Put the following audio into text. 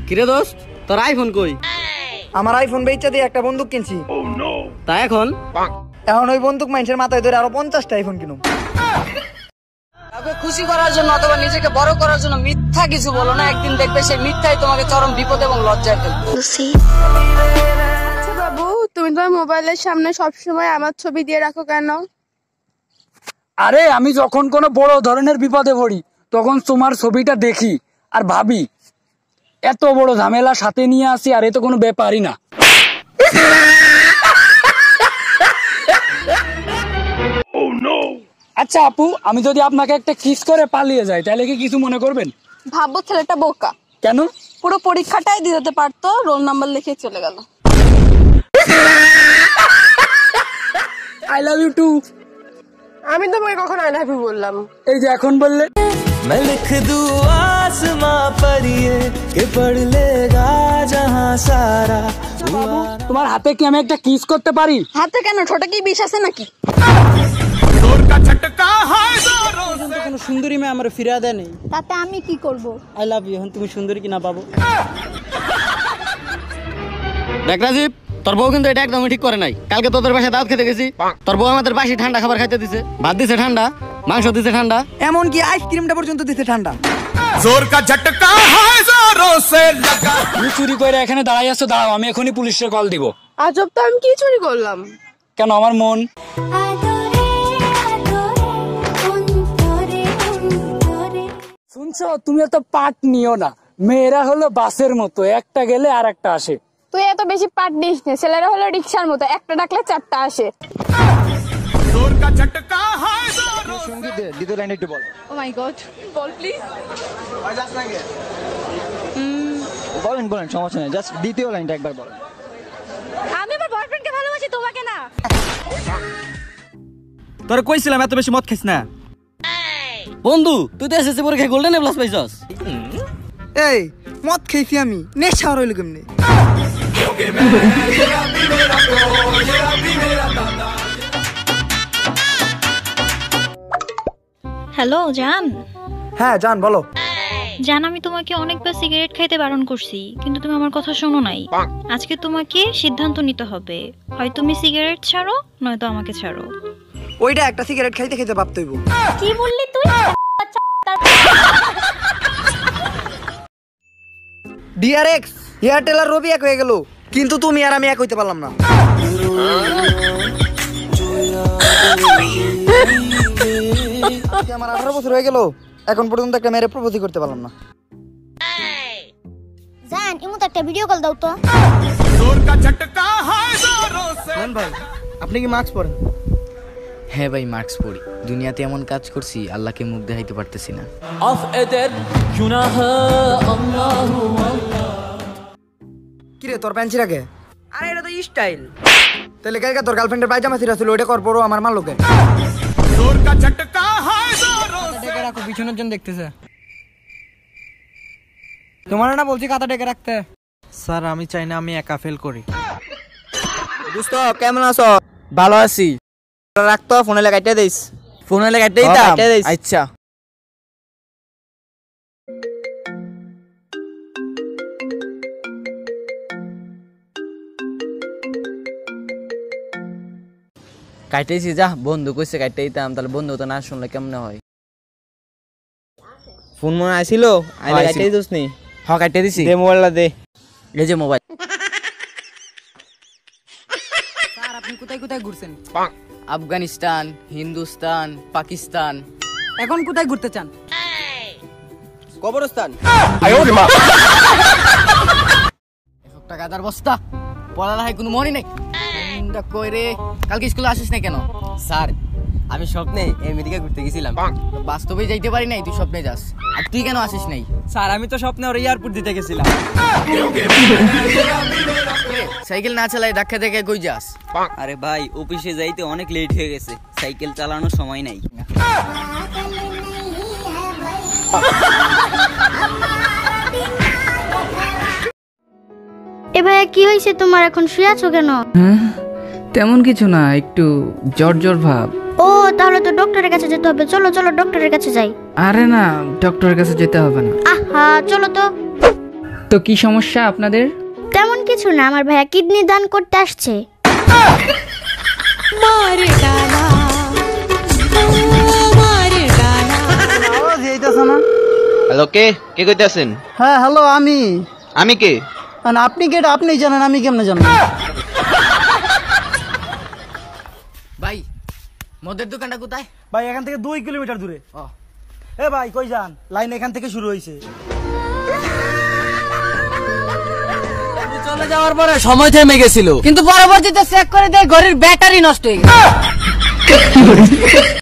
কিরে দোস্ত, তোর আইফোন কই? আমার আইফোন বেচা দিয়ে একটা বন্দুক কিনছি। তা এখন ওই বন্দুক মানুষের মাথায় ধরে আরো 50টা আইফোন কিনুম। কাউকে খুশি করার জন্য অথবা নিজেকে বড় করার জন্য মিথ্যা কিছু বলো না, একদিন দেখবে সেই মিথ্যাই তোমাকে চরম বিপদ এবং লজ্জায় ফেলবে। আচ্ছা বাবু, তুমি তোমার মোবাইলের সামনে সবসময় আমার ছবি দিয়ে রাখো কেন? আরে আমি যখন কোনো বড় ধরনের বিপদে পড়ি তখন তোমার ছবিটা দেখি আর ভাবি এত বড় ঝামেলা সাথে নিয়ে আসি, আর এ তো কোনো ব্যাপারই না। আচ্ছা আপু, আমি যদি আপনাকে একটা কিস করে পালিয়ে যাই তাহলে কি কিছু মনে করবেন? ভাববো ছেলেটা বোকা। কেন? পুরো পরীক্ষাটাই দিতে পারতো, রোল নাম্বার লিখে চলে গেল। I love you too. আমি তোমাকে কখন আই লাভ ইউ বললাম? এই যে এখন বললে। मैं लिख दूं आसमां पर ये कि पढ़ लेगा जहां सारा। বাবু, তোমার হাতে কি আমি একটা কিস করতে পারি? হাতে কেন, ঠোঁটে কি বিষ আছে নাকি? কোনো সুন্দরী মেয়ে আমার ফিরা দেয় নেই, তাতে আমি কি করব? I love you. এখন তুমি সুন্দরী কিনা পাবো। দেখ রাজীব, তোর বউ কিন্তু এটা একদমই ঠিক করে নাই। কালকে তোদের বাসায় দাওয়াত খেতে গেছি, তোর বউ আমাদের বাসি ঠান্ডা খাবার খাইতে দিছে। ভাত দিছে ঠান্ডা, মাংস দিছে ঠান্ডা, এমনকি আইসক্রিমটা পর্যন্ত দিতে ঠান্ডা। जोर का झटका है जोरों से लगा। তুমি চুরি করে এখানে দাঁড়াই আছো, দাঁড়াও আমি এখনই পুলিশে কল দিব। আজব তো, আমি কি চুরি করলাম? কেন? আমার মন। শুনছো, তুমি এত পাট নিও না। মেয়েরা হলো বাসের মতো, একটা গেলে আর একটা আসে। তুই এত বেশি পাট দিস না, ছেলেরা হলো রিক্সার মতো, একটা ডাকলে 4টা আসে। जोर का झटका है जोरों। সঙ্গীত দে, দ্বিতীয় লাইন একটু বল। ও মাই গড, বল প্লিজ। বলেন বলেন, সমস্যা নেই, জাস্ট দ্বিতীয় লাইনটা একবার বলেন। আমি আমার বয়ফ্রেন্ডকে ভালোবাসি, তোমাকে না। তোর কইছিলাম এত বেশি মদ খাইস না। বন্ধু তুই তো এসএসসি পরীক্ষায় গোল্ডেন এ প্লাস পাইছস। এই মদ খাইছি আমি, নেশা রইল কেমনে? হ্যালো জান। হ্যাঁ জান, বলো। জান, আমি তোমাকে অনেকবার সিগারেট খাইতে বারণ করছি, কিন্তু তুমি আমার কথা শোনো নাই। আজকে তোমাকে সিদ্ধান্ত নিতে হবে, হয় তুমি সিগারেট ছাড়ো নয়তো আমাকে ছাড়ো। ওইটা একটা সিগারেট খাইতে খাইতে ভাবতে হইব। কি বললি তুই? ডিআরএক্স এয়ারটেল আর রবি এক হয়ে গেল, কিন্তু তুমি আর আমি এক হইতে পারলাম না। আমার 18 বছর হয়ে গেল, এখন পর্যন্ত একটা মেয়ের প্রপোজ করতে পারলাম না। জান, ইমুতে একটা ভিডিও কল দাও তো। जोर का झटका है जोरों से। জান ভাই, আপনি কি মাস্ক পরেন? হ্যাঁ ভাই, মার্কস পড়ি। দুনিয়াতে এমন কাজ করছি, আল্লাহকে মুখ দেখাইতে পারতেছি না। কিরে তোর প্যান্ট ছিঁড়াকে? আরে এটা তো স্টাইল। তাহলে কালকে তোর গার্লফ্রেন্ডের পায়জামা ছিঁড়া ছিল, ওইটা কর পরো আমার মাল লোকে। जोर का झटका है जोरों से। ডেকে রাখো, পিছনের জন দেখতেছে। তোমার না বলছি খাতা ডেকে রাখতে। স্যার আমি চাই না আমি একা ফেল করি। দোস্ত কেমন আছো? ভালো আছি। রাখতো, ফোনে লাগাইতে দিস। ফোনে লাগাইতেই দাম। আচ্ছা। কাইতেছি যা, বন্ধু কইছে কাইতে দিতাম, তাহলে বন্ধু তো না শুনলে কেমনে হয়? ফোন মনে আইছিল, আইলে কাইতে দিস নি? হ্যাঁ কাইতে দিছি। দে মোবাইলটা দে। এই যে মোবাইল। স্যার আপনি কোথায় কোথায় ঘুরছেন? আফগানিস্তান, হিন্দুস্তান, পাকিস্তান। এখন কোথায় ঘুরতে চান? কবরস্থান। একটা গাদার বস্তা, পড়ালেখায় কোনো মনই নাই। কই রে, কালকে স্কুলে আসিস না কেন? স্যার আমি স্বপ্নে আমেরিকা ঘুরতে গেছিলাম। বাস্তবে যাইতে পারি নাই, তুই স্বপ্নে যাস। আর তুই কেন আসিস নাই? স্যার আমি তো স্বপ্নে ওর এয়ারপোর্ট দিতে গেছিলাম। সাইকেল না চালাই ধাক্কা দেখে কই যাস? আরে ভাই, অফিসে যাইতে অনেক লেট হয়ে গেছে, সাইকেল চালানোর সময় নাই। এ ভাই কি হয়েছে তোমার, এখন শুয়ে আছো কেন? তেমন কিছু না, একটু জ্বর জ্বর ভাব। ও তাহলে তো ডক্টরের কাছে যেতে হবে, চলো চলো ডক্টরের কাছে যাই। আরে না, ডক্টরের কাছে যেতে হবে না। আহা চলো তো। তো কি সমস্যা আপনাদের? তেমন কিছু না, আমার ভাইয়া কিডনি দান করতে আসছে। হ্যালো, কে কে কইতাছেন? হ্যাঁ হ্যালো, আমি আমি কে? আপনি কে? আপনি জানেন, আমি কেমনে জানেন? ভাই মদের দোকানটা কোথায়? ভাই এখান থেকে 2 কিলোমিটার দূরে। এ ভাই কই যান? লাইন এখান থেকে শুরু হয়েছে। চলে যাওয়ার পরে সময় থেমে গেছিল, কিন্তু পরবর্তীতে চেক করে দেয় ঘড়ির ব্যাটারি নষ্ট হয়ে গেছে।